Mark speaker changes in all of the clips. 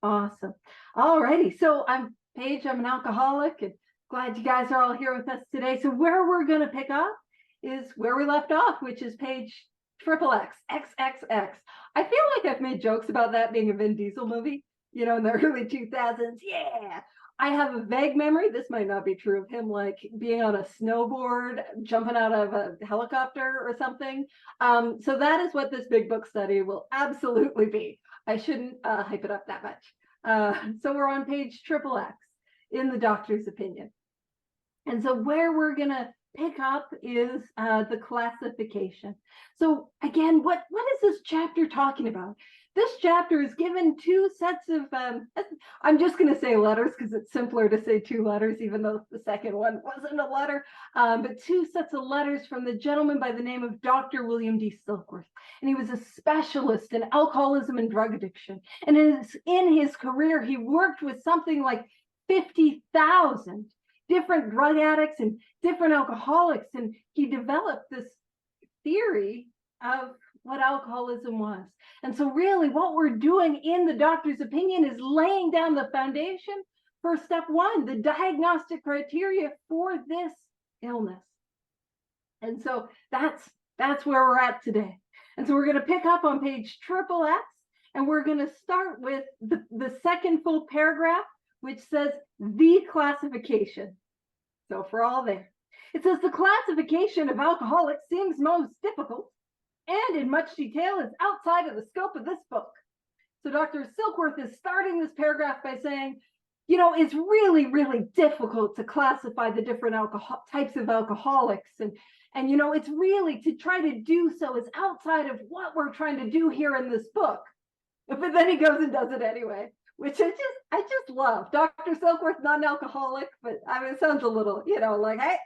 Speaker 1: Awesome. All righty. So I'm Paige. I'm an alcoholic, and glad you guys are all here with us today. So where we're going to pick up is where we left off, which is page XXX. I feel like I've made jokes about that being a Vin Diesel movie, in the early 2000s. Yeah. I have a vague memory. This might not be true of him, like being on a snowboard, jumping out of a helicopter or something. So that is what this big book study will absolutely be. I shouldn't hype it up that much. So we're on page XXX in the doctor's opinion. And so where we're going to pick up is the classification. So again, what is this chapter talking about? This chapter is given two sets of, I'm just going to say letters because it's simpler to say two letters, even though the second one wasn't a letter, but two sets of letters from the gentleman by the name of Dr. William D. Silkworth. And he was a specialist in alcoholism and drug addiction. And in his career, he worked with something like 50,000 different drug addicts and different alcoholics. And he developed this theory of what alcoholism was. And so really what we're doing in the doctor's opinion is laying down the foundation for step one, the diagnostic criteria for this illness. And so that's where we're at today. And so we're going to pick up on page XXX, and we're going to start with the second full paragraph, which says the classification. So for all there, it says the classification of alcoholics seems most difficult and in much detail is outside of the scope of this book. So Dr. Silkworth is starting this paragraph by saying, it's really, really difficult to classify the different types of alcoholics. And it's really, to try to do so is outside of what we're trying to do here in this book. But then he goes and does it anyway, which I just love. Dr. Silkworth, non-alcoholic, but it sounds a little, like, hey,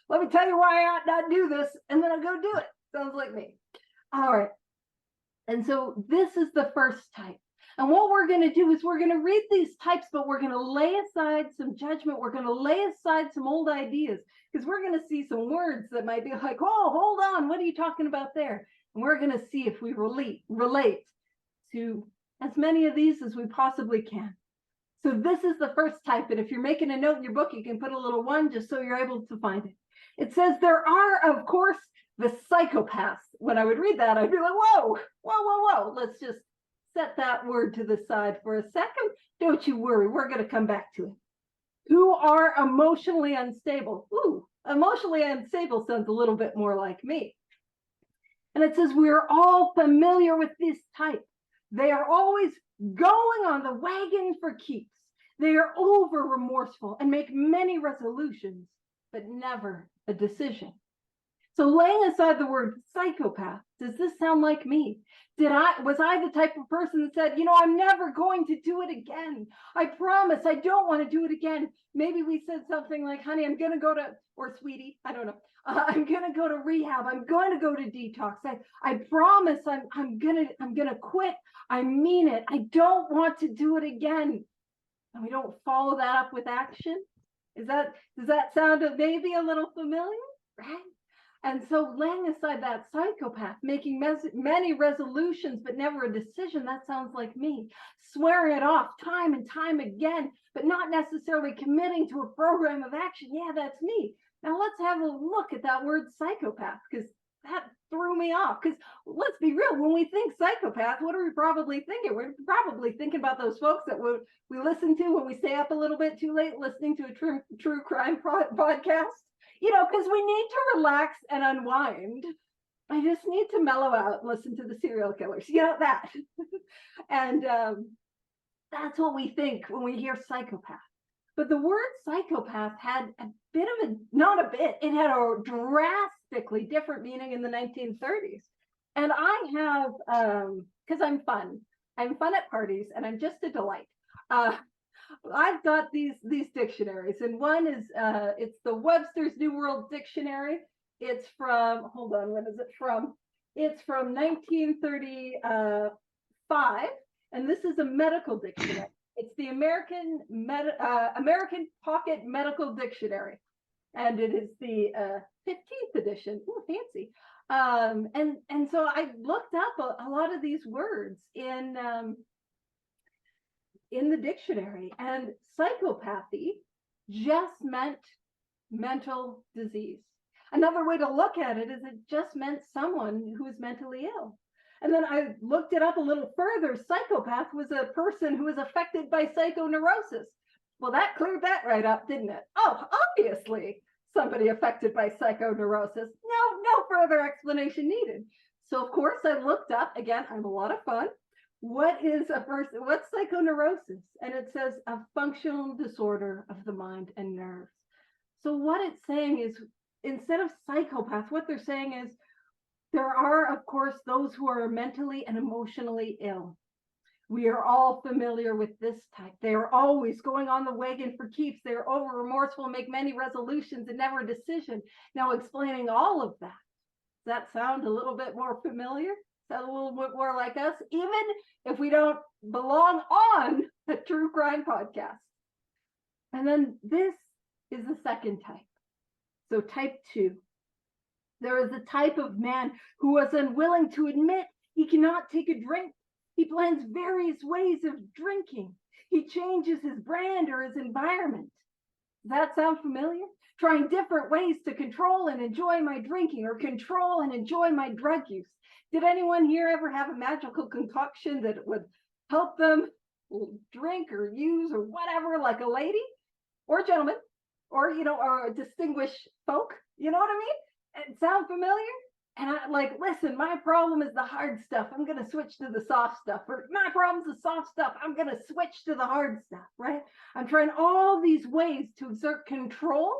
Speaker 1: let me tell you why I ought not do this, and then I'll go do it. Sounds like me. All right. And so this is the first type. And what we're going to do is we're going to read these types, but we're going to lay aside some judgment. We're going to lay aside some old ideas, because we're going to see some words that might be like, oh, hold on, what are you talking about there? And we're going to see if we relate to as many of these as we possibly can. So this is the first type. And if you're making a note in your book, you can put a little 1 just so you're able to find it. It says there are, of course, the psychopaths. When I would read that, I'd be like, whoa. Let's just set that word to the side for a second. Don't you worry. We're going to come back to it. Who are emotionally unstable. Ooh, emotionally unstable sounds a little bit more like me. And it says we're all familiar with this type. They are always going on the wagon for keeps. They are over remorseful and make many resolutions, but never a decision. So laying aside the word psychopath, does this sound like me? Was I the type of person that said, I'm never going to do it again. I promise I don't want to do it again. Maybe we said something like, honey, I'm going to go to, or sweetie, I don't know. I'm going to go to rehab. I'm going to go to detox. I promise I'm going to quit. I mean it. I don't want to do it again. And we don't follow that up with action. Does that sound maybe a little familiar? Right? And so laying aside that psychopath, making many resolutions, but never a decision, that sounds like me. Swearing it off time and time again, but not necessarily committing to a program of action. Yeah, that's me. Now let's have a look at that word psychopath, because that threw me off. Because let's be real, when we think psychopath, what are we probably thinking? We're probably thinking about those folks that we listen to when we stay up a little bit too late listening to a true crime podcast. Because we need to relax and unwind. I just need to mellow out and listen to the serial killers, that. And that's what we think when we hear psychopath. But the word psychopath had a bit of it had a drastically different meaning in the 1930s. And I have, because I'm fun at parties, and I'm just a delight. I've got these dictionaries, and one is it's the Webster's New World Dictionary. It's from, hold on, when is it from? It's from 1935, and this is a medical dictionary. It's the American Pocket Medical Dictionary, and it is the 15th edition. Ooh, fancy. And so I looked up a lot of these words in in the dictionary, and psychopathy just meant mental disease. Another way to look at it is it just meant someone who is mentally ill. And then I looked it up a little further. Psychopath was a person who was affected by psychoneurosis. Well, that cleared that right up, didn't it? Oh, obviously, somebody affected by psychoneurosis. No further explanation needed. So, of course, I looked up, again, I'm a lot of fun. What is a person? What's psychoneurosis? And it says a functional disorder of the mind and nerves. So what it's saying is, instead of psychopath, what they're saying is there are, of course, those who are mentally and emotionally ill. We are all familiar with this type. They are always going on the wagon for keeps. They are over remorseful, make many resolutions and never a decision. Now, explaining all of that, does that sound a little bit more familiar? Sound a little bit more like us, even if we don't belong on a true crime podcast. And then this is the second type. So type 2. There is a type of man who was unwilling to admit he cannot take a drink. He plans various ways of drinking. He changes his brand or his environment. Does that sound familiar? Trying different ways to control and enjoy my drinking, or control and enjoy my drug use. Did anyone here ever have a magical concoction that would help them drink or use or whatever, like a lady or a gentleman, or, or distinguished folk? You know what I mean? It sound familiar? And I listen, my problem is the hard stuff. I'm going to switch to the soft stuff. Or my problem's the soft stuff. I'm going to switch to the hard stuff, right? I'm trying all these ways to exert control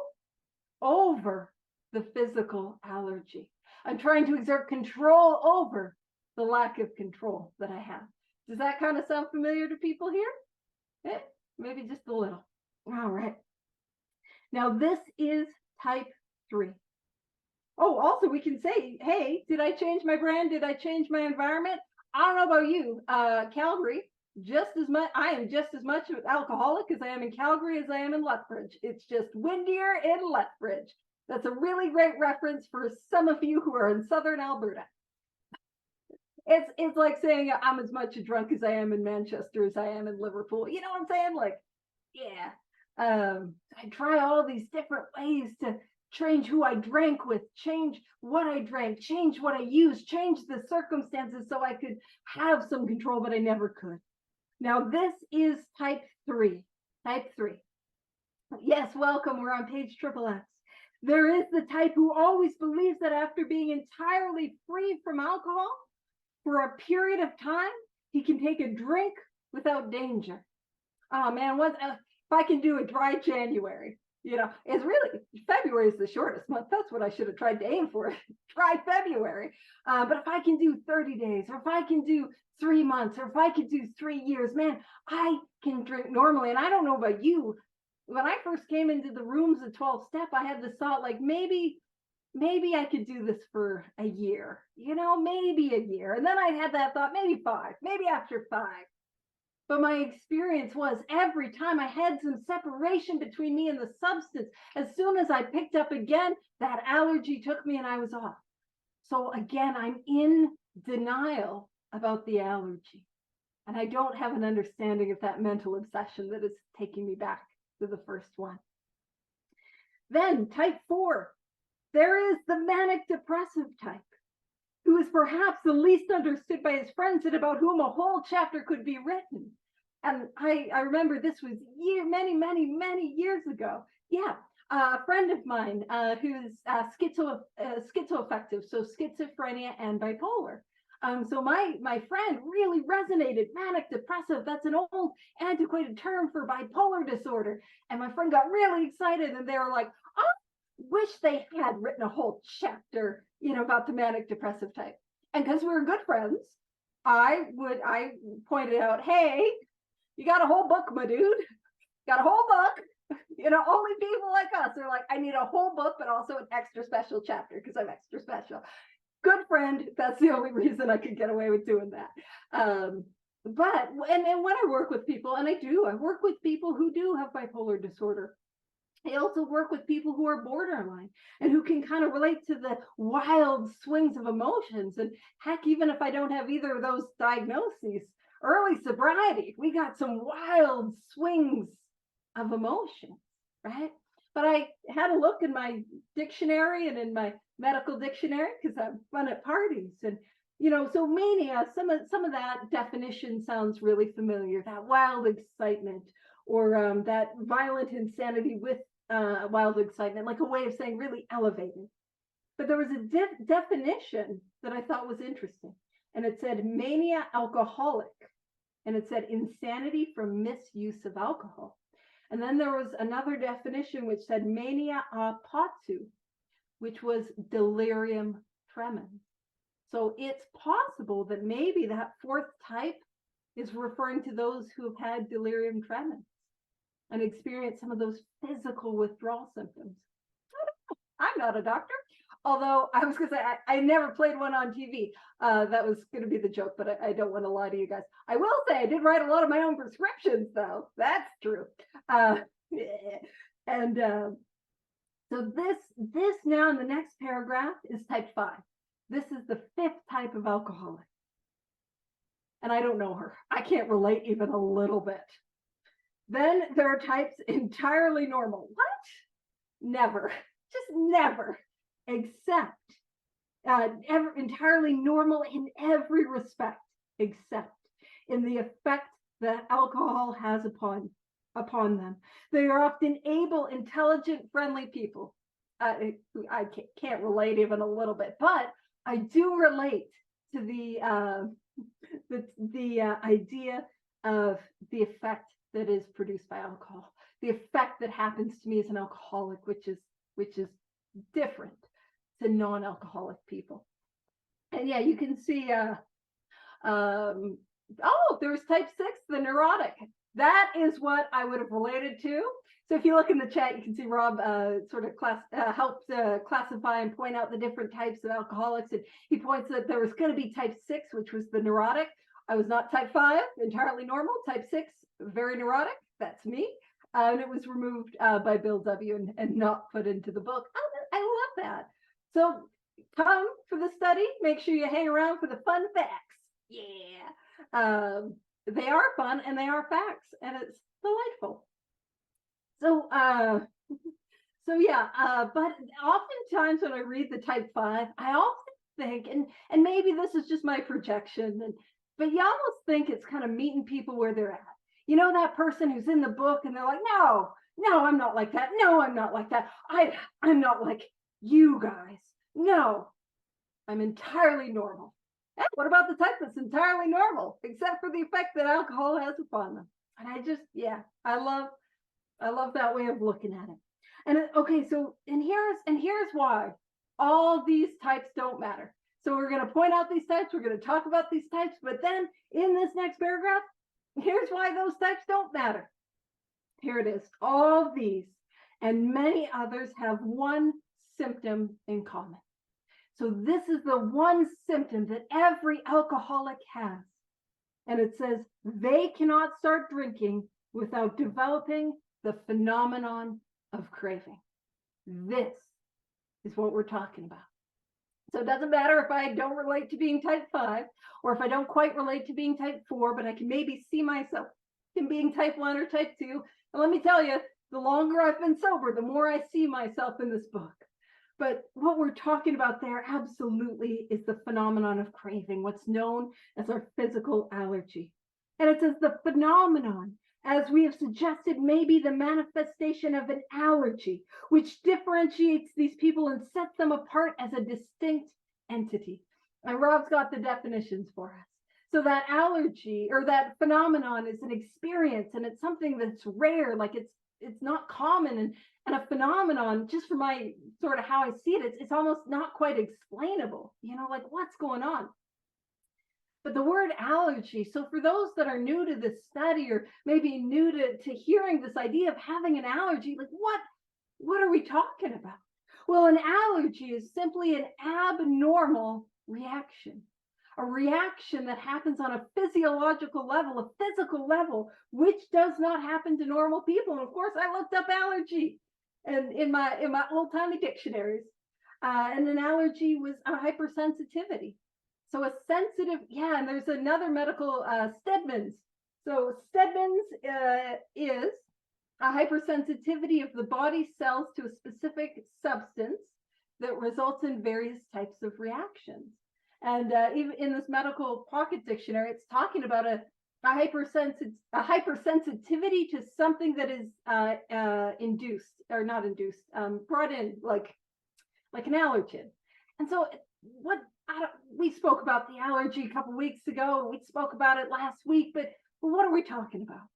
Speaker 1: over the physical allergy. I'm trying to exert control over the lack of control that I have. Does that kind of sound familiar to people here? Maybe just a little. All right. Now, this is type 3. Oh, also we can say, hey, did I change my brand? Did I change my environment? I don't know about you, Calgary, I am just as much an alcoholic as I am in Calgary as I am in Lethbridge. It's just windier in Lethbridge. That's a really great reference for some of you who are in Southern Alberta. It's like saying I'm as much a drunk as I am in Manchester as I am in Liverpool. You know what I'm saying? Yeah. I try all these different ways to change who I drank with, change what I drank, change what I used, change the circumstances so I could have some control, but I never could. Now, this is type 3. Type 3. Yes, welcome. We're on page XXX. There is the type who always believes that after being entirely free from alcohol for a period of time, he can take a drink without danger. Oh man, if I can do a dry January, it's really, February is the shortest month. That's what I should have tried to aim for, dry February. But if I can do 30 days, or if I can do 3 months, or if I could do 3 years, man, I can drink normally. And I don't know about you, when I first came into the rooms of 12-step, I had this thought maybe I could do this for a year, maybe a year. And then I had that thought, maybe 5, maybe after 5. But my experience was every time I had some separation between me and the substance, as soon as I picked up again, that allergy took me and I was off. So again, I'm in denial about the allergy. And I don't have an understanding of that mental obsession that is taking me back to the first one. Then type 4, there is the manic depressive type, who is perhaps the least understood by his friends and about whom a whole chapter could be written. And I remember this was many years ago. Yeah, a friend of mine who's schizoaffective, so schizophrenia and bipolar. So my friend really resonated. Manic depressive, that's an old antiquated term for bipolar disorder. And my friend got really excited, and they were like, I wish they had written a whole chapter, about the manic depressive type. And because we were good friends, I pointed out, hey, you got a whole book, my dude. Got a whole book. Only people like us are like, I need a whole book, but also an extra special chapter because I'm extra special. Good friend. That's the only reason I could get away with doing that. But when I work with people, and I work with people who do have bipolar disorder. I also work with people who are borderline and who can kind of relate to the wild swings of emotions. And heck, even if I don't have either of those diagnoses, early sobriety, we got some wild swings of emotion, right? But I had a look in my dictionary and in my medical dictionary, because I'm fun at parties. And, so mania, some of that definition sounds really familiar, that wild excitement, or that violent insanity with wild excitement, like a way of saying really elevated. But there was a definition that I thought was interesting. And it said mania alcoholic. And it said insanity from misuse of alcohol. And then there was another definition which said mania apatu, which was delirium tremens. So it's possible that maybe that fourth type is referring to those who have had delirium tremens and experienced some of those physical withdrawal symptoms. I'm not a doctor, although I was going to say I never played one on TV. That was going to be the joke, but I don't want to lie to you guys. I will say I did write a lot of my own prescriptions, though. That's true. So this now in the next paragraph is type 5. This is the 5th type of alcoholic. And I don't know her. I can't relate even a little bit. Then there are types entirely normal. What? Never. Just never. Except entirely normal in every respect, except in the effect that alcohol has upon them. They are often able, intelligent, friendly people. I can't relate even a little bit, but I do relate to the idea of the effect that is produced by alcohol, the effect that happens to me as an alcoholic, which is different to non-alcoholic people. And yeah, you can see there's type 6, the neurotic. That is what I would have related to. So if you look in the chat, you can see Rob sort of helped classify and point out the different types of alcoholics. And he points that there was going to be type 6, which was the neurotic. I was not type 5, entirely normal. Type 6, very neurotic. That's me. And it was removed by Bill W. and not put into the book. I love that. So come for the study. Make sure you hang around for the fun facts. Yeah. They are fun and they are facts, and it's delightful. So, but oftentimes when I read the type 5, I often think, and maybe this is just my projection, but you almost think it's kind of meeting people where they're at. You know, that person who's in the book and they're like, no, I'm not like that. No, I'm not like that. I'm not like you guys. No, I'm entirely normal. And what about the type that's entirely normal, except for the effect that alcohol has upon them? And I love that way of looking at it. And okay, so here's why all these types don't matter. So we're going to point out these types, we're going to talk about these types, but then in this next paragraph, here's why those types don't matter. Here it is. All these and many others have one symptom in common. So this is the one symptom that every alcoholic has. And it says they cannot start drinking without developing the phenomenon of craving. This is what we're talking about. So it doesn't matter if I don't relate to being type 5, or if I don't quite relate to being type 4, but I can maybe see myself in being type 1 or type 2. And let me tell you, the longer I've been sober, the more I see myself in this book. But what we're talking about there absolutely is the phenomenon of craving, what's known as our physical allergy. And it says the phenomenon, as we have suggested, may be the manifestation of an allergy, which differentiates these people and sets them apart as a distinct entity. And Rob's got the definitions for us. So that allergy or that phenomenon is an experience, and it's something that's rare, like it's not common, and a phenomenon, just for my sort of how I see it, it's almost not quite explainable, like what's going on. But the word allergy, so for those that are new to this study, or maybe new to hearing this idea of having an allergy, like what are we talking about? Well, an allergy is simply an abnormal reaction, a reaction that happens on a physiological level, a physical level, which does not happen to normal people. And of course, I looked up allergy and in my old-timey dictionaries, and an allergy was a hypersensitivity. So a sensitive, and there's another medical, Stedman's So Stedman's is a hypersensitivity of the body's cells to a specific substance that results in various types of reactions. And even in this medical pocket dictionary, it's talking about a hypersensitivity to something that is induced or not induced, brought in like an allergen. And so we spoke about the allergy a couple weeks ago, and we spoke about it last week, but what are we talking about?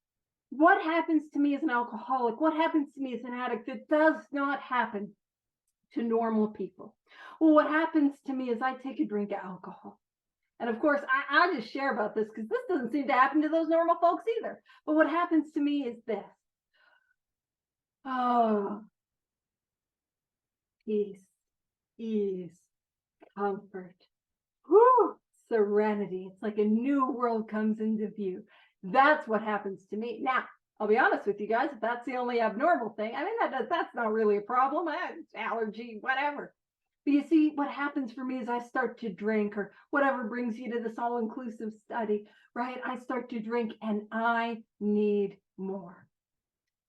Speaker 1: What happens to me as an alcoholic? What happens to me as an addict that does not happen to normal people? Well, what happens to me is I take a drink of alcohol. And of course, I just share about this because this doesn't seem to happen to those normal folks either. But what happens to me is this. Oh, peace, ease, comfort, whoo, serenity. It's like a new world comes into view. That's what happens to me. Now, I'll be honest with you guys, if that's the only abnormal thing, I mean, that's not really a problem. It's allergy, whatever. But you see, what happens for me is I start to drink, or whatever brings you to this all-inclusive study, right? I start to drink and I need more.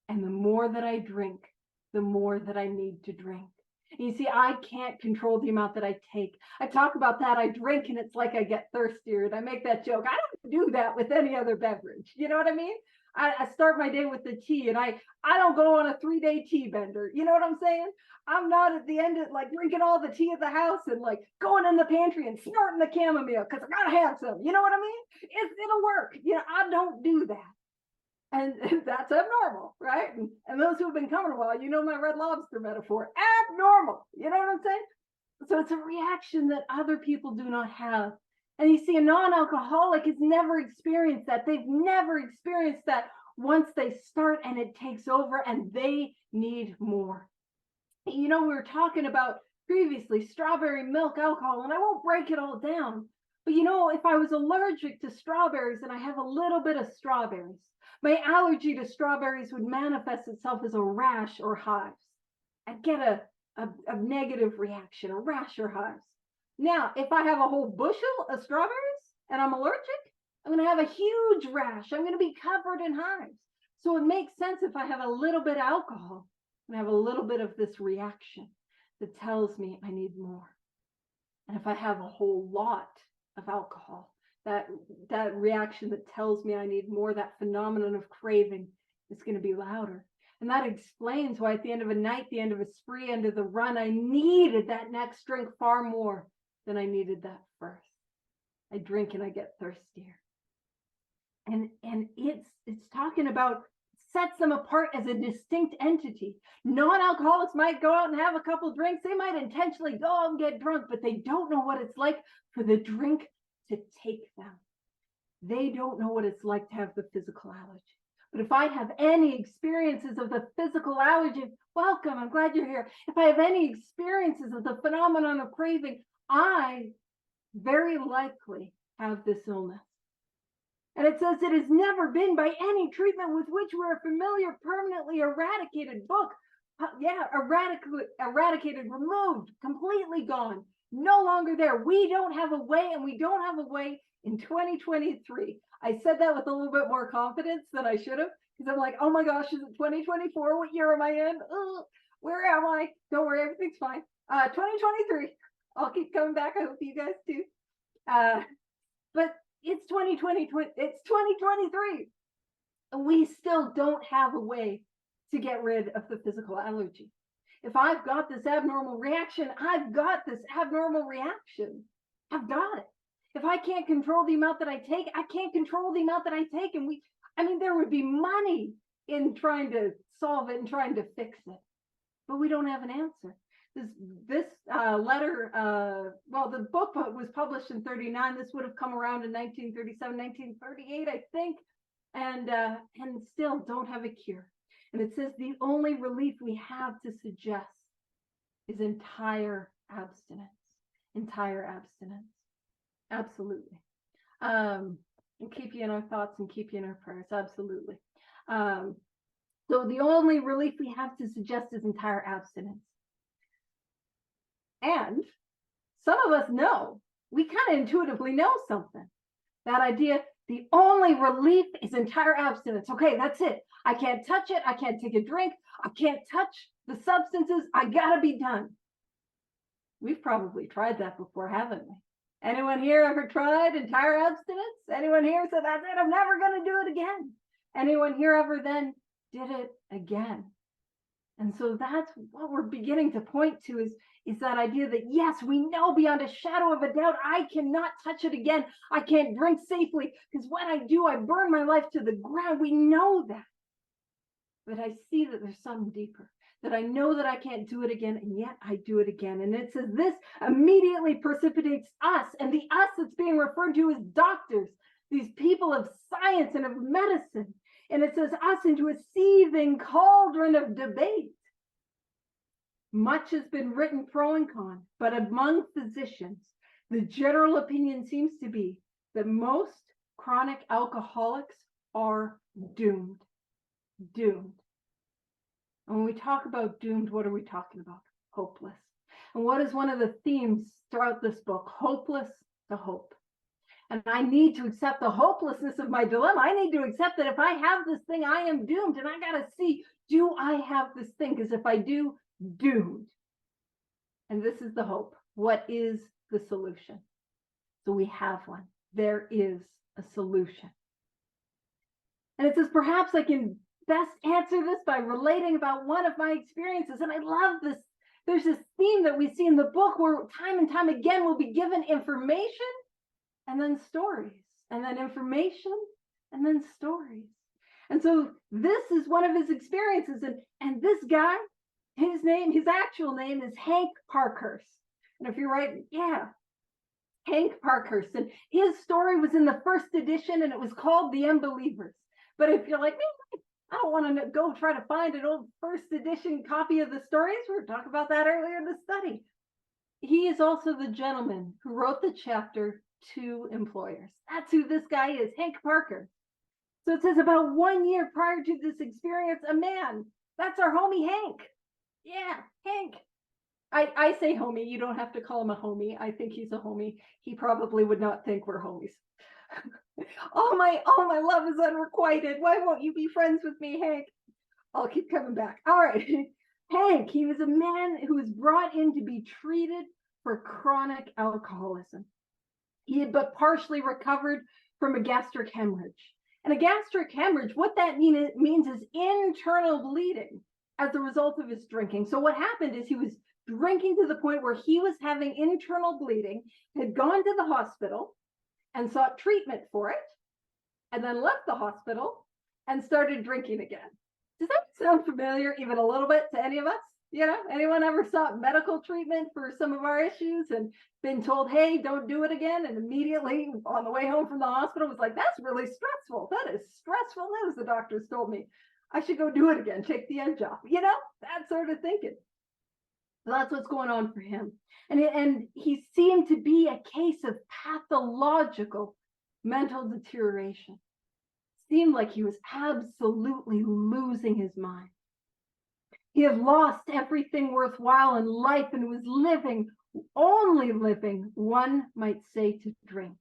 Speaker 1: And the more that I drink, the more that I need to drink. And you see, I can't control the amount that I take. I talk about that. I drink and it's like I get thirstier. And I make that joke. I don't do that with any other beverage. You know what I mean? I start my day with the tea, and I don't go on a 3-day tea bender. You know what I'm saying? I'm not at the end of like drinking all the tea at the house and like going in the pantry and snorting the chamomile because I gotta have some. You know what I mean? It'll work. You know, I don't do that. And that's abnormal, right? And those who have been coming a while, you know my Red Lobster metaphor, abnormal. You know what I'm saying? So it's a reaction that other people do not have. And you see, a non-alcoholic has never experienced that. They've never experienced that once they start and it takes over and they need more. You know, we were talking about previously strawberry milk alcohol, and I won't break it all down. But you know, if I was allergic to strawberries and I have a little bit of strawberries, my allergy to strawberries would manifest itself as a rash or hives. I'd get a negative reaction, a rash or hives. Now, if I have a whole bushel of strawberries and I'm allergic, I'm going to have a huge rash. I'm going to be covered in hives. So it makes sense if I have a little bit of alcohol and have a little bit of this reaction that tells me I need more. And if I have a whole lot of alcohol, that reaction that tells me I need more, that phenomenon of craving is going to be louder. And that explains why at the end of a night, the end of a spree, end of the run, I needed that next drink far more than I needed that first. I drink and I get thirstier. And it's talking about, sets them apart as a distinct entity. Non-alcoholics might go out and have a couple drinks. They might intentionally go out and get drunk, but they don't know what it's like for the drink to take them. They don't know what it's like to have the physical allergy. But if I have any experiences of the physical allergy, welcome, I'm glad you're here. If I have any experiences of the phenomenon of craving, I very likely have this illness. And it says it has never been by any treatment with which we're familiar, permanently eradicated. Eradicated, removed, completely gone, no longer there. We don't have a way, and we don't have a way in 2023. I said that with a little bit more confidence than I should have, because I'm like, oh my gosh, is it 2024? What year am I in? Where am I? Don't worry, everything's fine. 2023. I'll keep coming back. I hope you guys do. But it's 2020. It's 2023. And we still don't have a way to get rid of the physical allergy. If I've got this abnormal reaction, I've got this abnormal reaction. I've got it. If I can't control the amount that I take, I can't control the amount that I take. And there would be money in trying to solve it and trying to fix it. But we don't have an answer. This letter, the book was published in 1939. This would have come around in 1937, 1938, I think, and still don't have a cure. And it says the only relief we have to suggest is entire abstinence. Entire abstinence. Absolutely. And keep you in our thoughts and keep you in our prayers. Absolutely. So the only relief we have to suggest is entire abstinence. And some of us know, we kind of intuitively know something. That idea, The only relief is entire abstinence. Okay, that's it. I can't touch it. I can't take a drink. I can't touch the substances. I gotta be done. We've probably tried that before, haven't we? Anyone here ever tried entire abstinence? Anyone here said, that's it, I'm never gonna do it again? Anyone here ever then did it again? And so that's what we're beginning to point to is that idea that, yes, we know beyond a shadow of a doubt, I cannot touch it again. I can't drink safely because when I do, I burn my life to the ground. We know that. But I see that there's something deeper, that I know that I can't do it again, and yet I do it again. And it says this immediately precipitates us, and the us that's being referred to as doctors, these people of science and of medicine. And it says us into a seething cauldron of debate. Much has been written pro and con, but among physicians, the general opinion seems to be that most chronic alcoholics are doomed. Doomed. And when we talk about doomed, what are we talking about? Hopeless. And what is one of the themes throughout this book? Hopeless to hope. And I need to accept the hopelessness of my dilemma. I need to accept that if I have this thing, I am doomed. And I got to see, do I have this thing? Because if I do, doomed. And this is the hope. What is the solution? So we have one. There is a solution. And it says, perhaps I can best answer this by relating about one of my experiences. And I love this. There's this theme that we see in the book where time and time again we'll be given information and then stories, and then information and then stories. And so this is one of his experiences. And this guy, his actual name is Hank Parkhurst. And if you're right, yeah, Hank Parkhurst. And his story was in the first edition and it was called The Unbelievers. But if you're like, man, I don't want to go try to find an old first edition copy of the stories. We were talking about that earlier in the study. He is also the gentleman who wrote the chapter to employers. That's who this guy is, Hank Parker. So it says about 1 year prior to this experience, a man, that's our homie Hank. Yeah, Hank. I say homie, you don't have to call him a homie. I think he's a homie. He probably would not think we're homies. all my love is unrequited. Why won't you be friends with me, Hank? I'll keep coming back. All right. Hank, he was a man who was brought in to be treated for chronic alcoholism. He had but partially recovered from a gastric hemorrhage. And a gastric hemorrhage, what that means is internal bleeding as a result of his drinking. So what happened is he was drinking to the point where he was having internal bleeding, had gone to the hospital and sought treatment for it, and then left the hospital and started drinking again. Does that sound familiar even a little bit to any of us? You know, anyone ever sought medical treatment for some of our issues and been told, hey, don't do it again? And immediately on the way home from the hospital was like, that's really stressful. That is stressful news, the doctors told me. I should go do it again, take the edge off. You know, that sort of thinking. So that's what's going on for him. And he seemed to be a case of pathological mental deterioration. Seemed like he was absolutely losing his mind. He had lost everything worthwhile in life and was living, only living, one might say, to drink.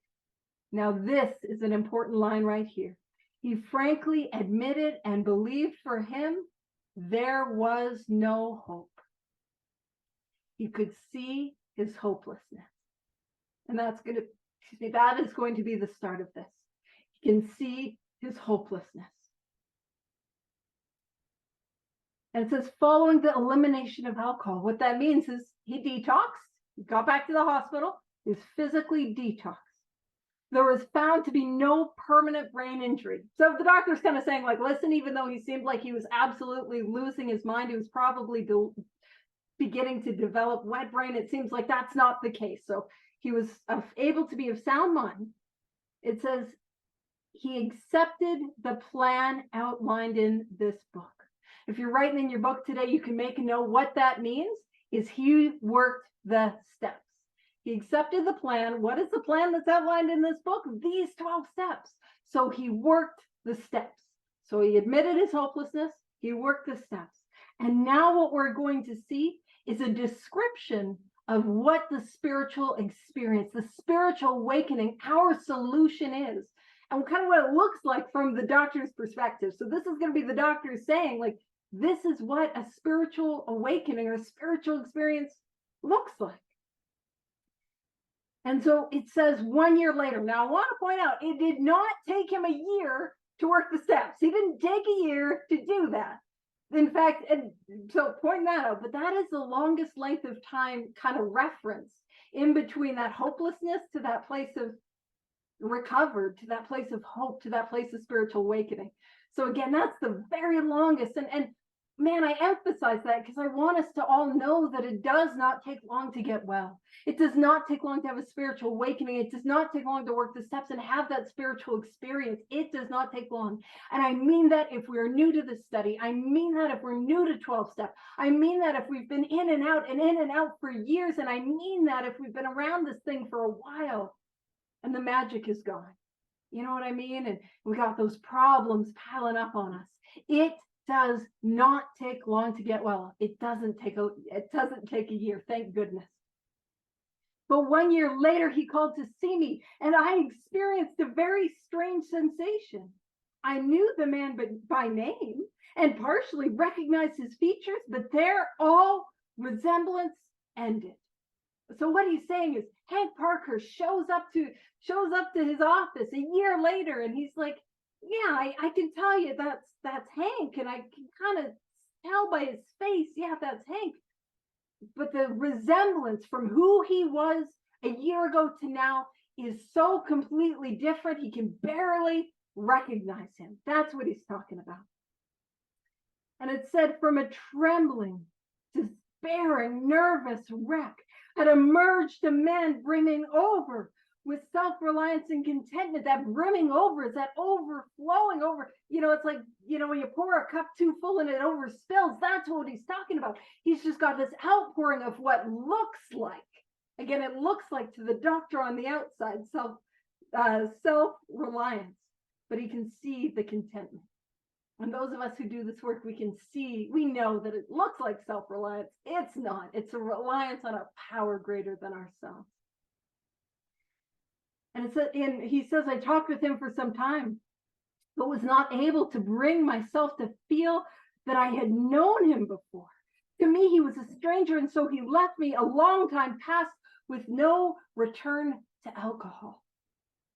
Speaker 1: Now, this is an important line right here. He frankly admitted and believed for him there was no hope. He could see his hopelessness. And that is going to be the start of this. He can see his hopelessness. And it says, following the elimination of alcohol, what that means is he detoxed, he got back to the hospital, he was physically detoxed. There was found to be no permanent brain injury. So the doctor's kind of saying, like, listen, even though he seemed like he was absolutely losing his mind, he was probably beginning to develop wet brain. It seems like that's not the case. So he was able to be of sound mind. It says he accepted the plan outlined in this book. If you're writing in your book today, you can make a note. What that means is he worked the steps. He accepted the plan. What is the plan that's outlined in this book? These 12 steps. So he worked the steps. So he admitted his hopelessness. He worked the steps. And now what we're going to see is a description of what the spiritual experience, the spiritual awakening, our solution is and kind of what it looks like from the doctor's perspective. So this is going to be the doctor saying, like, this is what a spiritual awakening or a spiritual experience looks like. And so it says 1 year later. Now, I want to point out, it did not take him a year to work the steps. He didn't take a year to do that. In fact, and so point that out, but that is the longest length of time kind of reference in between that hopelessness to that place of recovered, to that place of hope, to that place of spiritual awakening. So again, that's the very longest. And man, I emphasize that because I want us to all know that it does not take long to get well. It does not take long to have a spiritual awakening. It does not take long to work the steps and have that spiritual experience. It does not take long. And I mean that if we're new to this study. I mean that if we're new to 12-step. I mean that if we've been in and out for years. And I mean that if we've been around this thing for a while and the magic is gone. You know what I mean? And we got those problems piling up on us. It does not take long to get well. It doesn't take a year, thank goodness. But 1 year later, he called to see me, and I experienced a very strange sensation. I knew the man by name and partially recognized his features, but there all resemblance ended. So what he's saying is Hank Parker shows up to his office a year later, and he's like, yeah, I can tell you that's Hank, and I can kind of tell by his face, yeah, that's Hank. But the resemblance from who he was a year ago to now is so completely different, he can barely recognize him. That's what he's talking about. And it said, from a trembling, despairing, nervous wreck had emerged a man brimming over with self-reliance and contentment. That brimming over is that overflowing over. It's like, when you pour a cup too full and it overspills, that's what he's talking about. He's just got this outpouring of what looks like, again, it looks like to the doctor on the outside, self-reliance, but he can see the contentment. And those of us who do this work, we know that it looks like self-reliance. It's not. It's a reliance on a power greater than ourselves. And he says, I talked with him for some time, but was not able to bring myself to feel that I had known him before. To me, he was a stranger, and so he left me a long time past with no return to alcohol.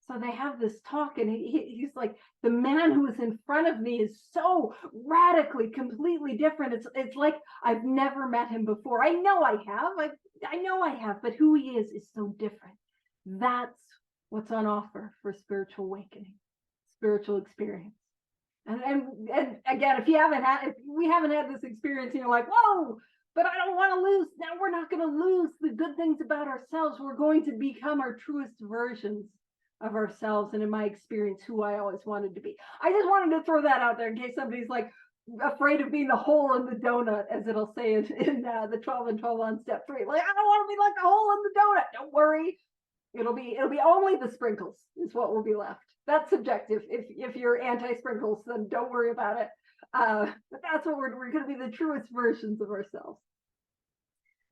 Speaker 1: So they have this talk, and he's like, the man who is in front of me is so radically, completely different. It's like I've never met him before. I know I have, but who he is so different. That's what's on offer for spiritual awakening, spiritual experience. And again, if we haven't had this experience and you're like, whoa, but I don't want to lose. Now we're not going to lose the good things about ourselves. We're going to become our truest versions of ourselves. And in my experience, who I always wanted to be. I just wanted to throw that out there in case somebody's like afraid of being the hole in the donut, as it'll say in the 12 and 12 on step 3. Like, I don't want to be like the hole in the donut. Don't worry. It'll be only the sprinkles is what will be left. That's subjective. If you're anti-sprinkles, then don't worry about it. But that's what we're going to be, the truest versions of ourselves.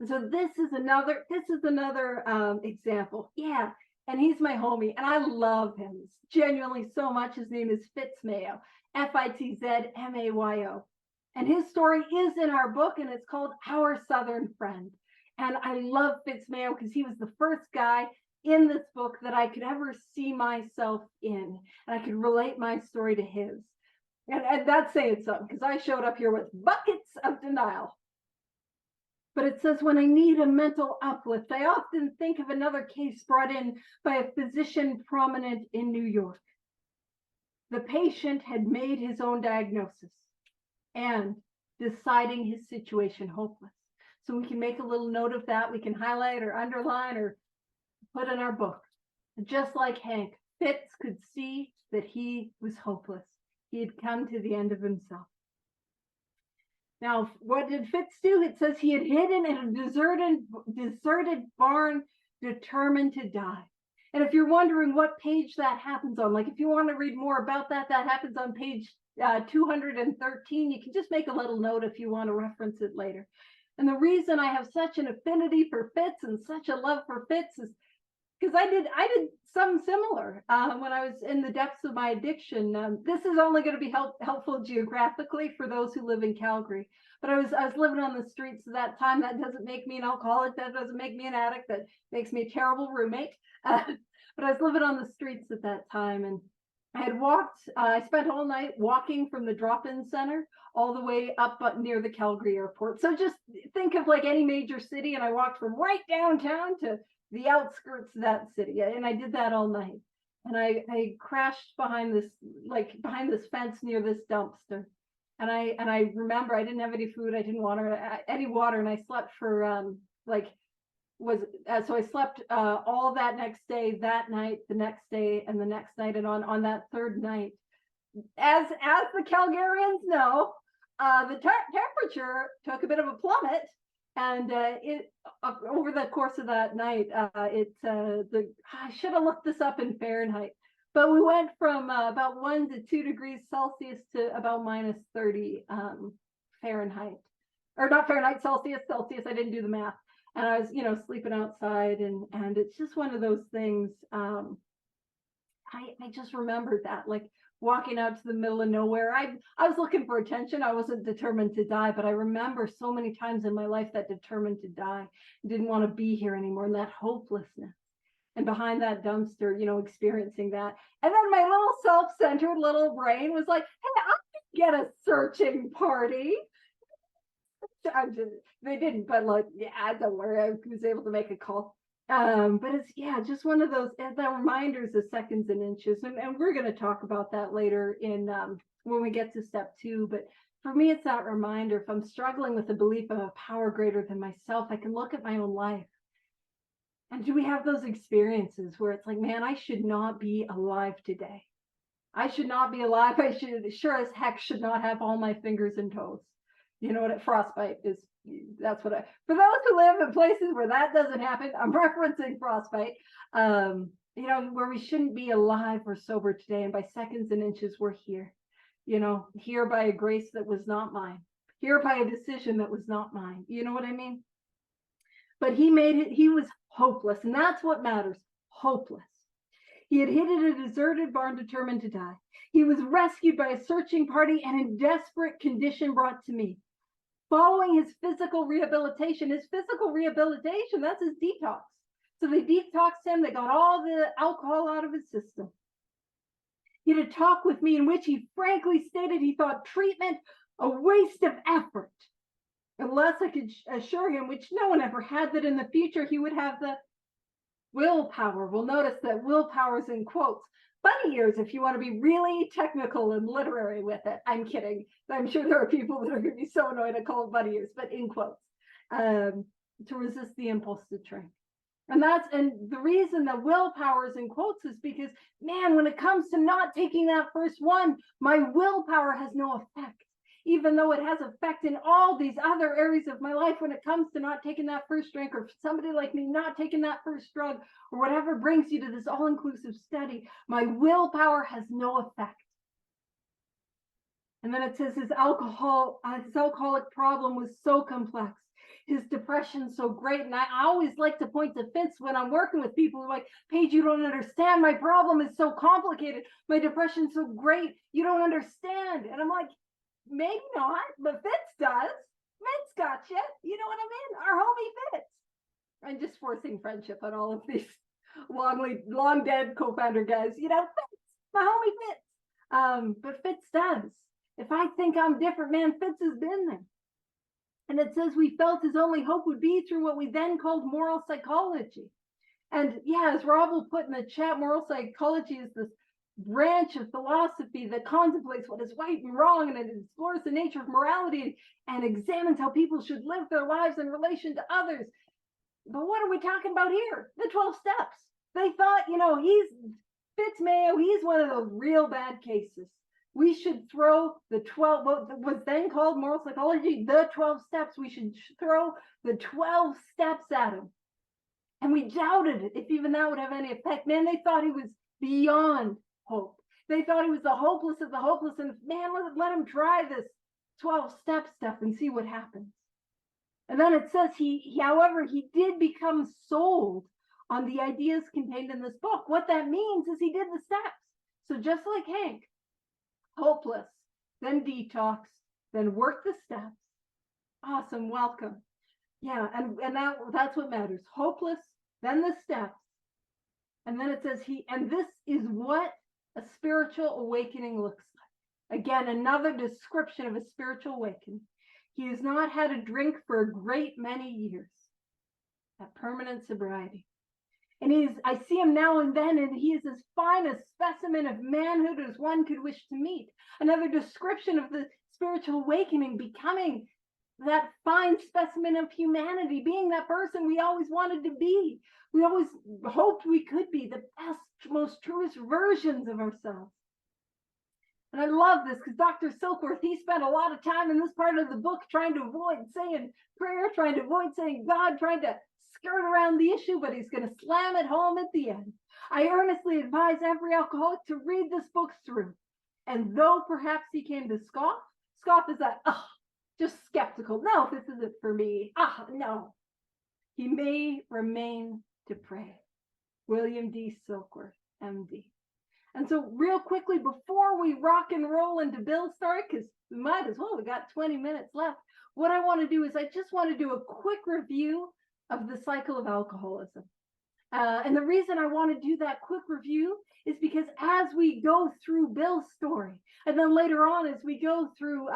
Speaker 1: And so this is another example. Yeah, and he's my homie, and I love him genuinely so much. His name is Fitz Mayo, Fitzmayo, and his story is in our book, and it's called Our Southern Friend. And I love Fitz Mayo because he was the first guy in this book that I could ever see myself in, and I could relate my story to his. And that's saying something, because I showed up here with buckets of denial. But it says, when I need a mental uplift, I often think of another case brought in by a physician prominent in New York. The patient had made his own diagnosis and deciding his situation hopeless. So we can make a little note of that. We can highlight or underline or put in our book. Just like Hank, Fitz could see that he was hopeless. He had come to the end of himself. Now, what did Fitz do? It says he had hidden in a deserted barn, determined to die. And if you're wondering what page that happens on, like if you want to read more about that, that happens on page 213. You can just make a little note if you want to reference it later. And the reason I have such an affinity for Fitz and such a love for Fitz is because I did something similar when I was in the depths of my addiction. This is only going to be helpful geographically for those who live in Calgary. But I was living on the streets at that time. That doesn't make me an alcoholic. That doesn't make me an addict. That makes me a terrible roommate. But I was living on the streets at that time, and I had walked. I spent all night walking from the drop-in center all the way up near the Calgary airport. So just think of like any major city, and I walked from right downtown to the outskirts of that city, and I did that all night. And I crashed behind this fence near this dumpster. And I remember I didn't have any food, I didn't want any water, and I slept for so I slept all that next day, that night, the next day, and the next night, and on that third night, as the Calgarians know, the temperature took a bit of a plummet, and it over the course of that night, I should have looked this up in Fahrenheit, but we went from about 1 to 2 degrees Celsius to about minus 30 Fahrenheit, or not Fahrenheit, Celsius. I didn't do the math. And I was, sleeping outside, and it's just one of those things. I just remembered that, like walking out to the middle of nowhere. I was looking for attention. I wasn't determined to die, but I remember so many times in my life that determined to die, didn't want to be here anymore, and that hopelessness. And behind that dumpster, experiencing that. And then my little self-centered little brain was like, hey, I could get a searching party. They didn't, but don't worry, I was able to make a call. But it's just one of those that reminders of seconds and inches, and we're going to talk about that later in when we get to step 2. But for me, it's that reminder. If I'm struggling with the belief of a power greater than myself, I can look at my own life. And do we have those experiences where it's like, man, I should not be alive today. I should not be alive. I sure as heck should not have all my fingers and toes. You know what frostbite is? That's what for those who live in places where that doesn't happen, I'm referencing frostbite. Where we shouldn't be alive or sober today, and by seconds and inches, we're here. Here by a grace that was not mine. Here by a decision that was not mine. You know what I mean? But he made it. He was hopeless, and that's what matters. Hopeless. He had hid in a deserted barn, determined to die. He was rescued by a searching party and in desperate condition brought to me. Following his physical rehabilitation, that's his detox. So they detoxed him. They got all the alcohol out of his system. He had a talk with me in which he frankly stated he thought treatment a waste of effort, unless I could assure him, which no one ever had, that in the future he would have the willpower. We'll notice that willpower is in quotes. Bunny ears, if you want to be really technical and literary with it. I'm kidding. I'm sure there are people that are going to be so annoyed I call it bunny ears, but in quotes, to resist the impulse to drink. And the reason that willpower is in quotes is because, man, when it comes to not taking that first one, my willpower has no effect, even though it has effect in all these other areas of my life. When it comes to not taking that first drink, or somebody like me not taking that first drug, or whatever brings you to this all-inclusive study, my willpower has no effect. And then it says his alcoholic problem was so complex, his depression so great. And I always like to point to Fitz when I'm working with people who are like, Paige, you don't understand. My problem is so complicated. My depression's so great. You don't understand. And I'm like, maybe not, but Fitz does. Fitz gotcha. You know what I mean? Our homie Fitz. I'm just forcing friendship on all of these long dead co-founder guys. Fitz, my homie Fitz. But Fitz does. If I think I'm different, man, Fitz has been there. And it says we felt his only hope would be through what we then called moral psychology. And as Rob will put in the chat, moral psychology is this branch of philosophy that contemplates what is right and wrong, and it explores the nature of morality and examines how people should live their lives in relation to others. But what are we talking about here? The 12 steps. They thought, he's Fitz Mayo, he's one of those real bad cases. We should throw the 12, what was then called moral psychology, the 12 steps. We should throw the 12 steps at him. And we doubted it, if even that would have any effect. Man, they thought he was beyond hope. They thought he was the hopeless of the hopeless. And man, let him try this 12-step stuff and see what happens. And then it says however, he did become sold on the ideas contained in this book. What that means is he did the steps. So just like Hank, hopeless, then detox, then work the steps. Awesome, welcome. Yeah, and that's what matters. Hopeless, then the steps. And then it says and this is what a spiritual awakening looks like. Again, another description of a spiritual awakening. He has not had a drink for a great many years. That permanent sobriety. And I see him now and then, and he is as fine a specimen of manhood as one could wish to meet. Another description of the spiritual awakening, becoming that fine specimen of humanity, being that person we always wanted to be. We always hoped we could be the best, most truest versions of ourselves. And I love this because Dr. Silkworth, he spent a lot of time in this part of the book trying to avoid saying prayer, trying to avoid saying God, trying to skirt around the issue, but he's going to slam it home at the end. I earnestly advise every alcoholic to read this book through. And though perhaps he came to scoff is that, just skeptical. No, this isn't for me. No. He may remain to pray. William D. Silkworth, MD. And so real quickly, before we rock and roll into Bill's story, because we might as well, we got 20 minutes left. What I want to do is I just want to do a quick review of the cycle of alcoholism. And the reason I want to do that quick review is because as we go through Bill's story, and then later on as we go through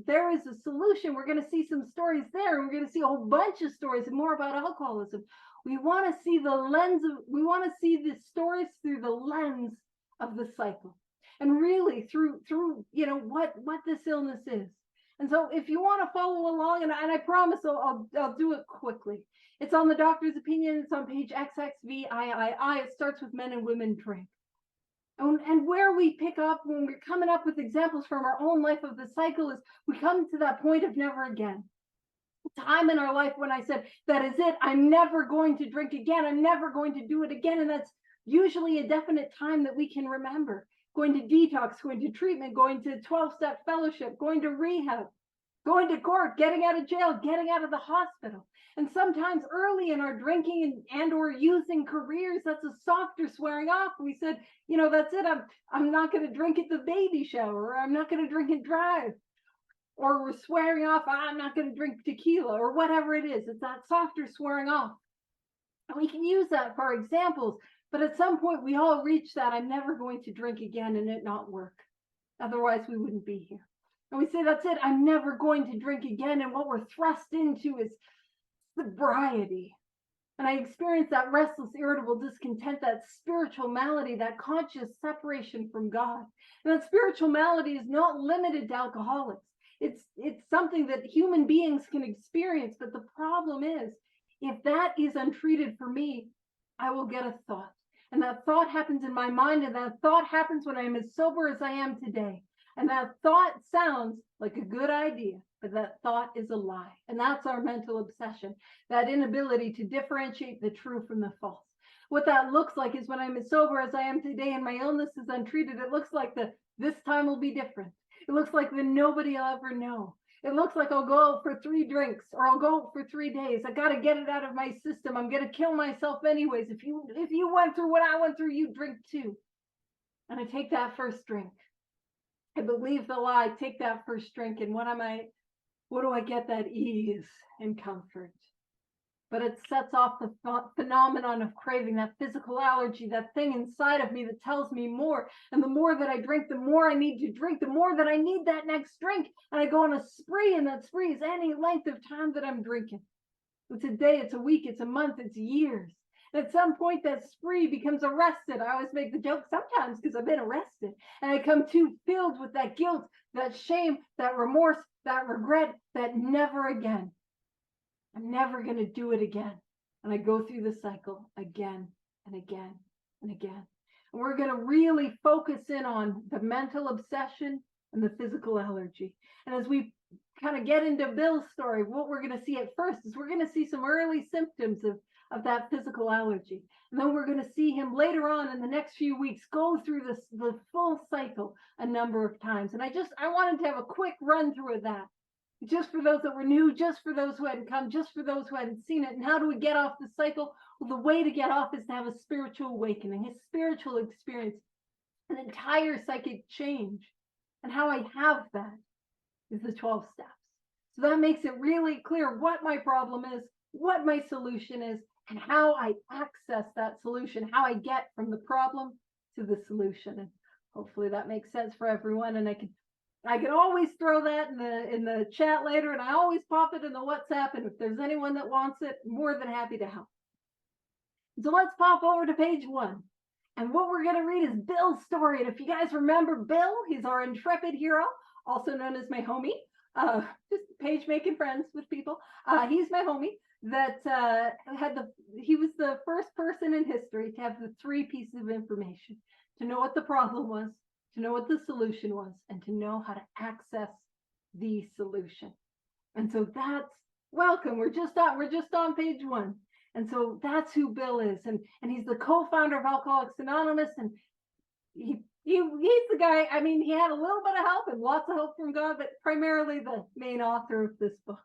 Speaker 1: There Is a Solution, we're going to see some stories there, and we're going to see a whole bunch of stories and more about alcoholism. We want to see the stories through the lens of the cycle, and really through what this illness is. And so if you want to follow along, and I promise I'll do it quickly. It's on the doctor's opinion. It's on page XXVIII. It starts with men and women drink. And where we pick up when we're coming up with examples from our own life of the cycle is we come to that point of never again. Time in our life when I said, that is it. I'm never going to drink again. I'm never going to do it again. And that's usually a definite time that we can remember. Going to detox, going to treatment, going to 12-step fellowship, going to rehab, going to court, getting out of jail, getting out of the hospital. And sometimes early in our drinking and or using careers, that's a softer swearing off. We said, that's it. I'm not going to drink at the baby shower, or I'm not going to drink and drive. Or we're swearing off, I'm not going to drink tequila, or whatever it is. It's that softer swearing off. And we can use that for examples, but at some point we all reach that I'm never going to drink again and it not work. Otherwise we wouldn't be here. And we say, that's it, I'm never going to drink again. And what we're thrust into is sobriety. And I experienced that restless, irritable discontent, that spiritual malady, that conscious separation from God. And that spiritual malady is not limited to alcoholics. It's something that human beings can experience. But the problem is, if that is untreated for me, I will get a thought. And that thought happens in my mind. And that thought happens when I'm as sober as I am today. And that thought sounds like a good idea, but that thought is a lie. And that's our mental obsession, that inability to differentiate the true from the false. What that looks like is when I'm as sober as I am today and my illness is untreated, it looks like this time will be different. It looks like nobody will ever know. It looks like I'll go out for 3 drinks, or I'll go out for 3 days. I got to get it out of my system. I'm going to kill myself anyways. If you went through what I went through, you drink too. And I take that first drink. I believe the lie, take that first drink, and what do I get? That ease and comfort. But it sets off the phenomenon of craving, that physical allergy, that thing inside of me that tells me more. And the more that I drink, the more I need to drink, the more that I need that next drink. And I go on a spree, and that spree is any length of time that I'm drinking. It's a day, it's a week, it's a month, it's years. And at some point, that spree becomes arrested. I always make the joke sometimes because I've been arrested. And I come too filled with that guilt, that shame, that remorse, that regret, that never again. I'm never going to do it again. And I go through the cycle again and again and again. And we're going to really focus in on the mental obsession and the physical allergy. And as we kind of get into Bill's story, what we're going to see at first is we're going to see some early symptoms of that physical allergy. And then we're going to see him later on in the next few weeks go through the full cycle a number of times. And I wanted to have a quick run through of that. just for those that were new, just for those who hadn't come, just for those who hadn't seen it. And how do we get off the cycle? Well, the way to get off is to have a spiritual awakening, a spiritual experience, an entire psychic change. And how I have that is the 12 steps. So that makes it really clear what my problem is, what my solution is, and how I access that solution, how I get from the problem to the solution. And hopefully that makes sense for everyone. And I can always throw that in the chat later, and I always pop it in the WhatsApp. And if there's anyone that wants it, more than happy to help. So let's pop over to page 1. And what we're going to read is Bill's story. And if you guys remember Bill, he's our intrepid hero, also known as my homie. Just Paige making friends with people. He's my homie that he was the first person in history to have the 3 pieces of information: to know what the problem was, to know what the solution was, and to know how to access the solution. And so that's welcome. We're just on page 1. And so that's who Bill is. And he's the co-founder of Alcoholics Anonymous. And he's the guy. I mean, he had a little bit of help and lots of help from God, but primarily the main author of this book.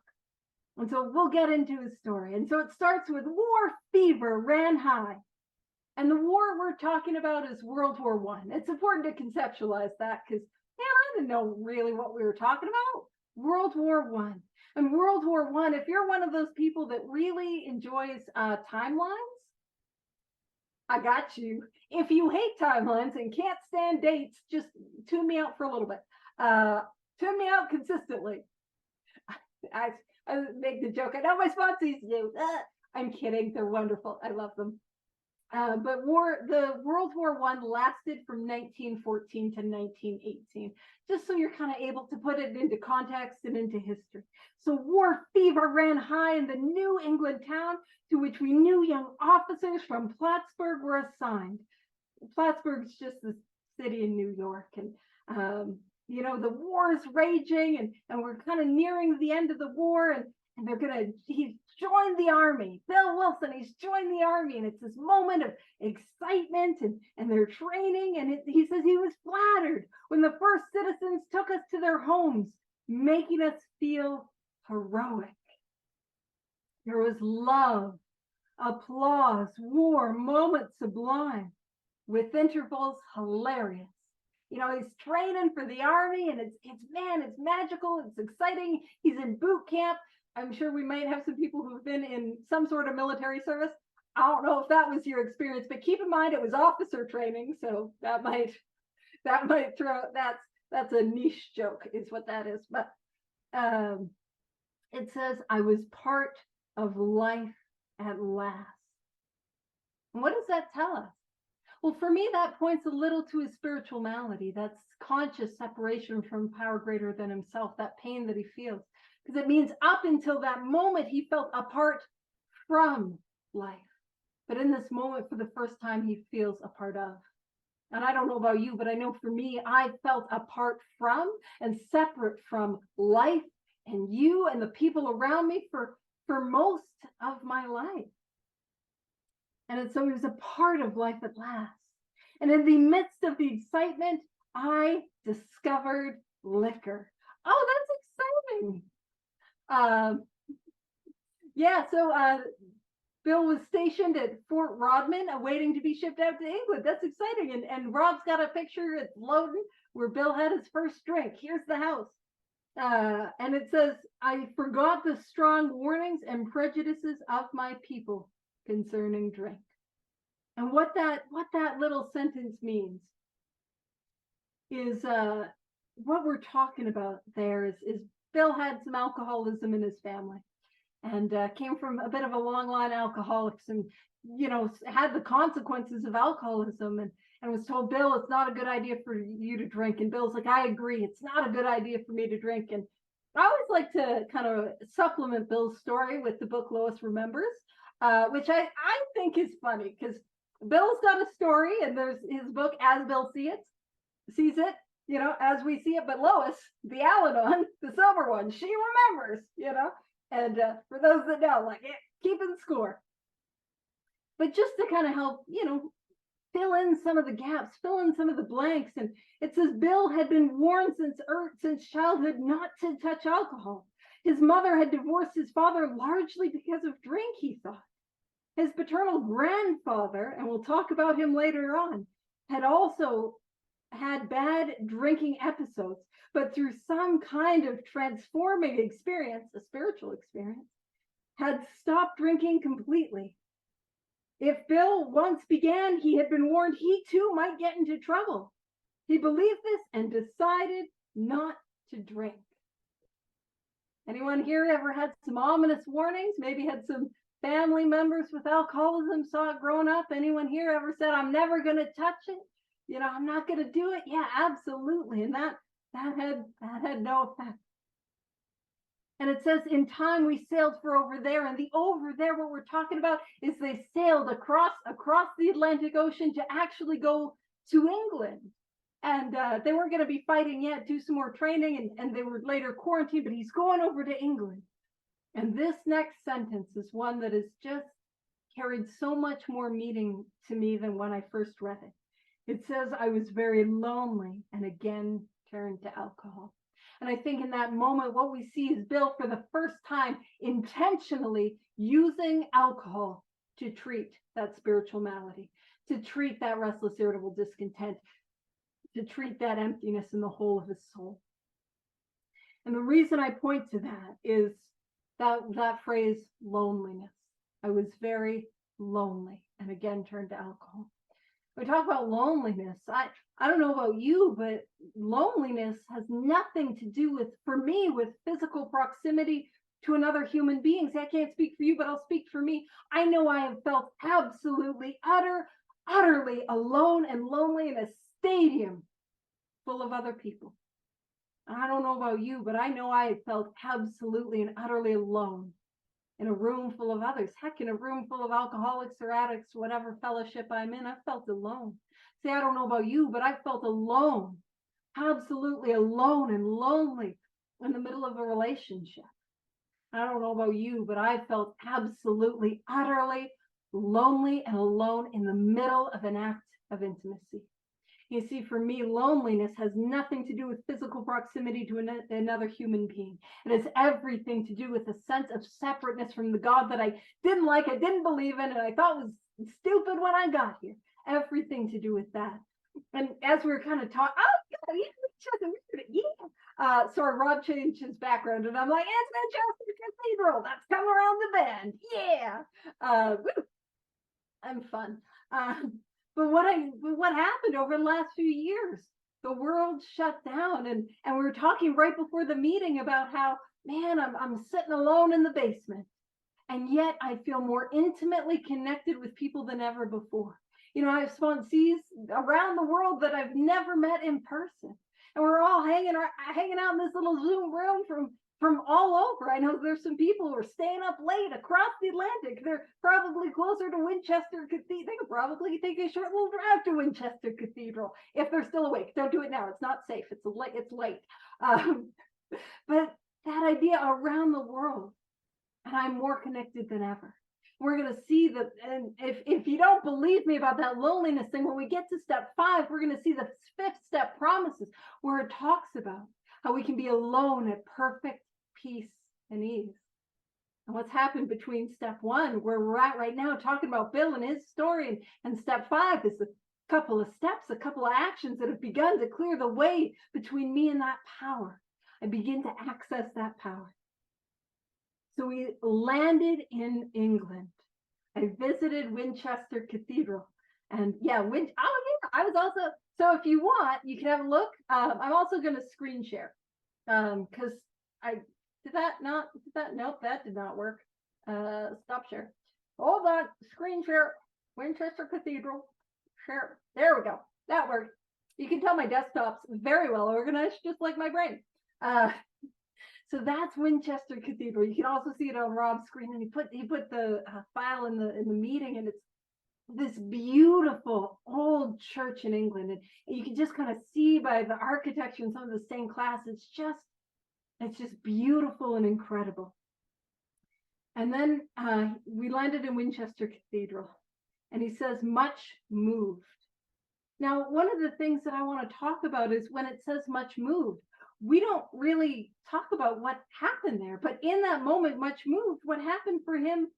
Speaker 1: And so we'll get into his story. And so it starts with war fever ran high. And the war we're talking about is World War I. It's important to conceptualize that because, man, I didn't know really what we were talking about. World War I. And World War I, if you're one of those people that really enjoys timelines, I got you. If you hate timelines and can't stand dates, just tune me out for a little bit. Tune me out consistently. I make the joke. I know my sponsors do. I'm kidding. They're wonderful. I love them. But the World War I lasted from 1914 to 1918, just so you're kind of able to put it into context and into history. So war fever ran high in the New England town to which we new young officers from Plattsburgh were assigned. Plattsburgh's just the city in New York. And, the war is raging and we're kind of nearing the end of the war. And he's joined the army. Bill Wilson, he's joined the army. And it's this moment of excitement and they're training. And he says he was flattered when the first citizens took us to their homes, making us feel heroic. There was love, applause, war, moments sublime, with intervals hilarious. He's training for the army and it's magical. It's exciting. He's in boot camp. I'm sure we might have some people who've been in some sort of military service. I don't know if that was your experience, but keep in mind it was officer training. So that might throw, that's a niche joke is what that is. But it says, I was part of life at last. And what does that tell us? Well, for me, that points a little to his spiritual malady. That's conscious separation from power greater than himself, that pain that he feels. Because it means up until that moment, he felt apart from life. But in this moment, for the first time, he feels a part of. And I don't know about you, but I know for me, I felt apart from and separate from life and you and the people around me for most of my life. And so he was a part of life at last. And in the midst of the excitement, I discovered liquor. Oh, that's exciting. So Bill was stationed at Fort Rodman, awaiting to be shipped out to England. That's exciting. And Rob's got a picture, it's loading, where Bill had his first drink. Here's the house. And it says, I forgot the strong warnings and prejudices of my people concerning drink. And what that little sentence means is what we're talking about there is Bill had some alcoholism in his family and came from a bit of a long line of alcoholics and, had the consequences of alcoholism and was told, Bill, it's not a good idea for you to drink. And Bill's like, I agree. It's not a good idea for me to drink. And I always like to kind of supplement Bill's story with the book Lois Remembers, which I think is funny because Bill's got a story and there's his book, As Bill Sees It, as we see it. But Lois, the Al-Anon, the sober one, she remembers, and for those that know, keeping score. But just to kind of help, fill in some of the gaps, fill in some of the blanks. And it says Bill had been warned since childhood not to touch alcohol. His mother had divorced his father largely because of drink, he thought. His paternal grandfather, and we'll talk about him later on, had also had bad drinking episodes, but through some kind of transforming experience, a spiritual experience, had stopped drinking completely. If Bill once began, he had been warned he too might get into trouble. He believed this and decided not to drink. Anyone here ever had some ominous warnings? Maybe had some family members with alcoholism, saw it growing up? Anyone here ever said, I'm never going to touch it? You know, I'm not going to do it? Yeah, absolutely. And that had no effect. And it says, in time we sailed for over there. And the over there, what we're talking about is they sailed across the Atlantic Ocean to actually go to England. And they weren't going to be fighting yet, do some more training, and they were later quarantined, but he's going over to England. And this next sentence is one that has just carried so much more meaning to me than when I first read it. It says, I was very lonely and again turned to alcohol. And I think in that moment, what we see is Bill, for the first time, intentionally using alcohol to treat that spiritual malady, to treat that restless, irritable discontent, to treat that emptiness in the whole of his soul. And the reason I point to that is that phrase, loneliness. I was very lonely and again turned to alcohol. We talk about loneliness. I don't know about you, but loneliness has nothing to do with, for me, with physical proximity to another human being. I can't speak for you, but I'll speak for me. I know I have felt absolutely, utterly alone and lonely in a stadium full of other people. And I don't know about you, but I know I felt absolutely and utterly alone in a room full of others. Heck, in a room full of alcoholics or addicts, whatever fellowship I'm in, I felt alone. See, I don't know about you, but I felt alone, absolutely alone and lonely in the middle of a relationship. I don't know about you, but I felt absolutely, utterly lonely and alone in the middle of an act of intimacy. You see, for me, loneliness has nothing to do with physical proximity to another human being. It has everything to do with a sense of separateness from the God that I didn't like, I didn't believe in, and I thought was stupid when I got here. Everything to do with that. And as we were kind of talking, sorry, Rob changed his background, and I'm like, it's Winchester Cathedral. That's come around the bend. Yeah. I'm fun. But what happened over the last few years? The world shut down, and we were talking right before the meeting about how, man, I'm sitting alone in the basement, and yet I feel more intimately connected with people than ever before. You know, I have sponsees around the world that I've never met in person, and we're all hanging out in this little Zoom room from all over. I know there's some people who are staying up late across the Atlantic. They're probably closer to Winchester Cathedral. They could probably take a short little drive to Winchester Cathedral if they're still awake. Don't do it now. It's not safe. It's late. But that idea around the world, and I'm more connected than ever. We're going to see that, and if you don't believe me about that loneliness thing, when we get to step 5, we're going to see the 5th step promises, where it talks about how we can be alone at perfect peace and ease. And what's happened between step 1, where we're at right now, talking about Bill and his story, and step 5 is a couple of steps, a couple of actions that have begun to clear the way between me and that power. I begin to access that power. So we landed in England. I visited Winchester Cathedral. And yeah, I was also, so if you want, you can have a look. I'm also going to screen share because nope, that did not work. Stop share. Hold on, screen share, Winchester Cathedral, share. There we go, that worked. You can tell my desktop's very well organized, just like my brain. So that's Winchester Cathedral. You can also see it on Rob's screen, and he put the file in the meeting, and it's this beautiful old church in England, and you can just kind of see by the architecture and some of the stained glass, it's just beautiful and incredible. And then we landed in Winchester Cathedral, and he says, much moved. Now, one of the things that I want to talk about is when it says much moved, we don't really talk about what happened there. But in that moment, much moved, what happened for him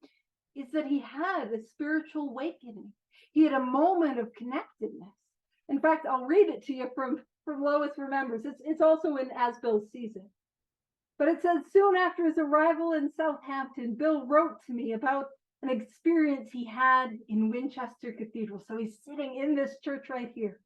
Speaker 1: is that he had a spiritual awakening. He had a moment of connectedness. In fact, I'll read it to you from Lois Remembers. It's also in As Bill Sees It. But it says, soon after his arrival in Southampton, Bill wrote to me about an experience he had in Winchester Cathedral. So he's sitting in this church right here.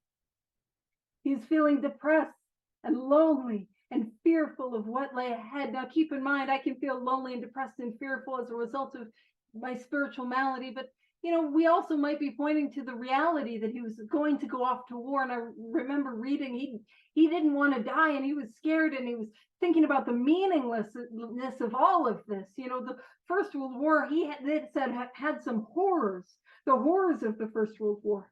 Speaker 1: He's feeling depressed and lonely and fearful of what lay ahead. Now, keep in mind, I can feel lonely and depressed and fearful as a result of my spiritual malady, but we also might be pointing to the reality that he was going to go off to war. And I remember reading he didn't want to die, and he was scared, and he was thinking about the meaninglessness of all of this. The First World War, it said had some horrors, the horrors of the First World War.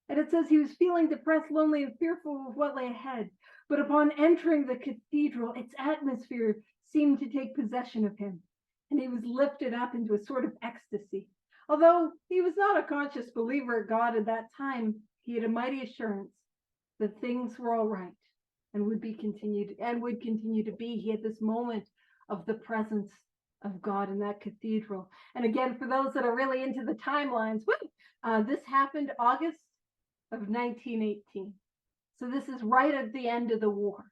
Speaker 1: And it says he was feeling depressed, lonely, and fearful of what lay ahead. But upon entering the cathedral, its atmosphere seemed to take possession of him, and he was lifted up into a sort of ecstasy. Although he was not a conscious believer of God at that time, he had a mighty assurance that things were all right and would continue to be. He had this moment of the presence of God in that cathedral. And again, for those that are really into the timelines, this happened August of 1918. So this is right at the end of the war.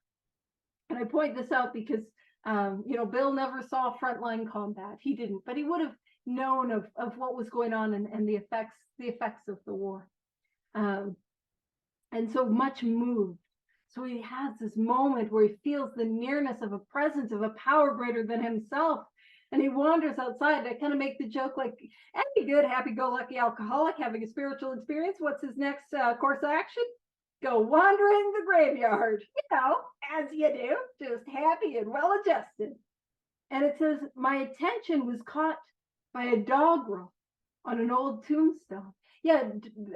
Speaker 1: And I point this out because, Bill never saw frontline combat. He didn't, but he would have known of what was going on and the effects of the war. And so much moved. So he has this moment where he feels the nearness of a presence of a power greater than himself. And he wanders outside. I kind of make the joke like, any good, happy-go-lucky alcoholic having a spiritual experience, what's his next course of action? Go wandering the graveyard, as you do, just happy and well-adjusted. And it says, my attention was caught by a doggerel on an old tombstone. Yeah,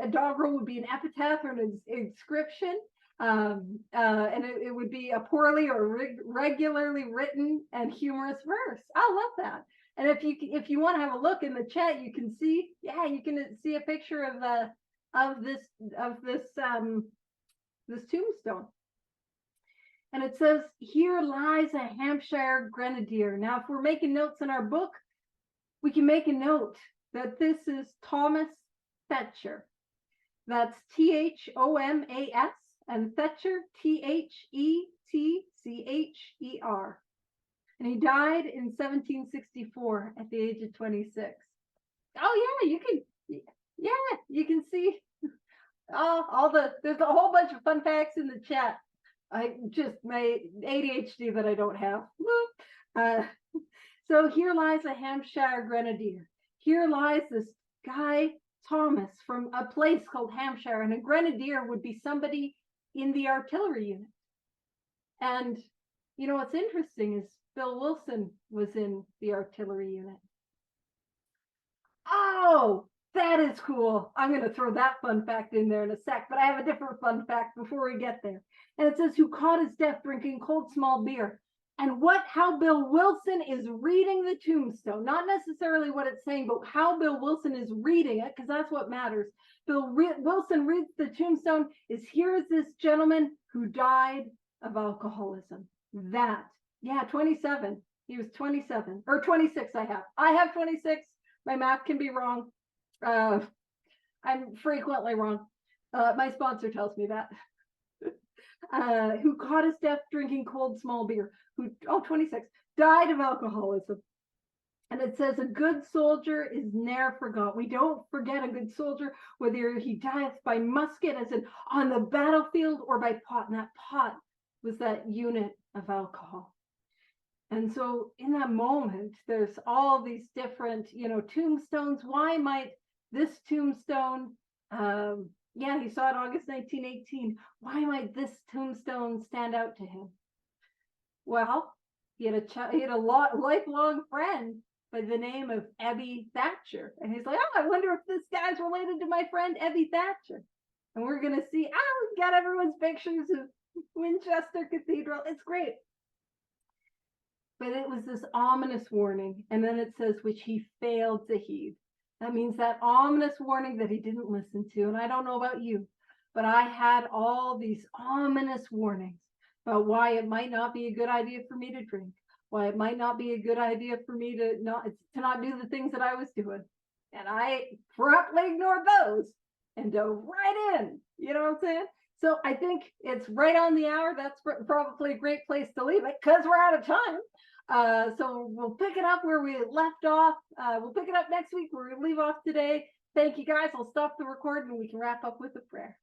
Speaker 1: a doggerel would be an epitaph or an inscription, and it would be a poorly or regularly written and humorous verse. I love that. And if you want to have a look in the chat, you can see a picture of this tombstone. And it says, here lies a Hampshire grenadier. Now, if we're making notes in our book, we can make a note that this is Thomas Thatcher. That's Thomas, and Thatcher, Thetcher. And he died in 1764 at the age of 26. Oh yeah, you can see there's a whole bunch of fun facts in the chat. My ADHD that I don't have. So here lies a Hampshire grenadier. Here lies this guy, Thomas, from a place called Hampshire. And a grenadier would be somebody in the artillery unit. And, what's interesting is Bill Wilson was in the artillery unit. Oh, that is cool. I'm going to throw that fun fact in there in a sec, but I have a different fun fact before we get there. And it says, who caught his death drinking cold small beer. And how Bill Wilson is reading the tombstone, not necessarily what it's saying, but how Bill Wilson is reading it, because that's what matters. Wilson reads the tombstone here's this gentleman who died of alcoholism. 27. He was 27 or 26. I have 26. My math can be wrong. I'm frequently wrong. My sponsor tells me that. Who caught his death drinking cold small beer, 26, died of alcoholism. And it says, a good soldier is ne'er forgot. We don't forget a good soldier, whether he dieth by musket, as in on the battlefield, or by pot. And that pot was that unit of alcohol. And so in that moment, there's all these different, tombstones. Why might this tombstone, he saw it August 1918. Why might this tombstone stand out to him? Well, he had a lifelong friend by the name of Abby Thatcher. And he's like, I wonder if this guy's related to my friend Abby Thatcher. And we're going to see, we got everyone's pictures of Winchester Cathedral. It's great. But it was this ominous warning. And then it says, which he failed to heed. That means that ominous warning that he didn't listen to. And I don't know about you, but I had all these ominous warnings about why it might not be a good idea for me to drink, why it might not be a good idea for me to not do the things that I was doing. And I promptly ignored those and dove right in. You know what I'm saying? So I think it's right on the hour. That's probably a great place to leave it because we're out of time. So we'll pick it up where we left off. We'll pick it up next week where we leave off today. Thank you guys. I'll stop the recording and we can wrap up with a prayer.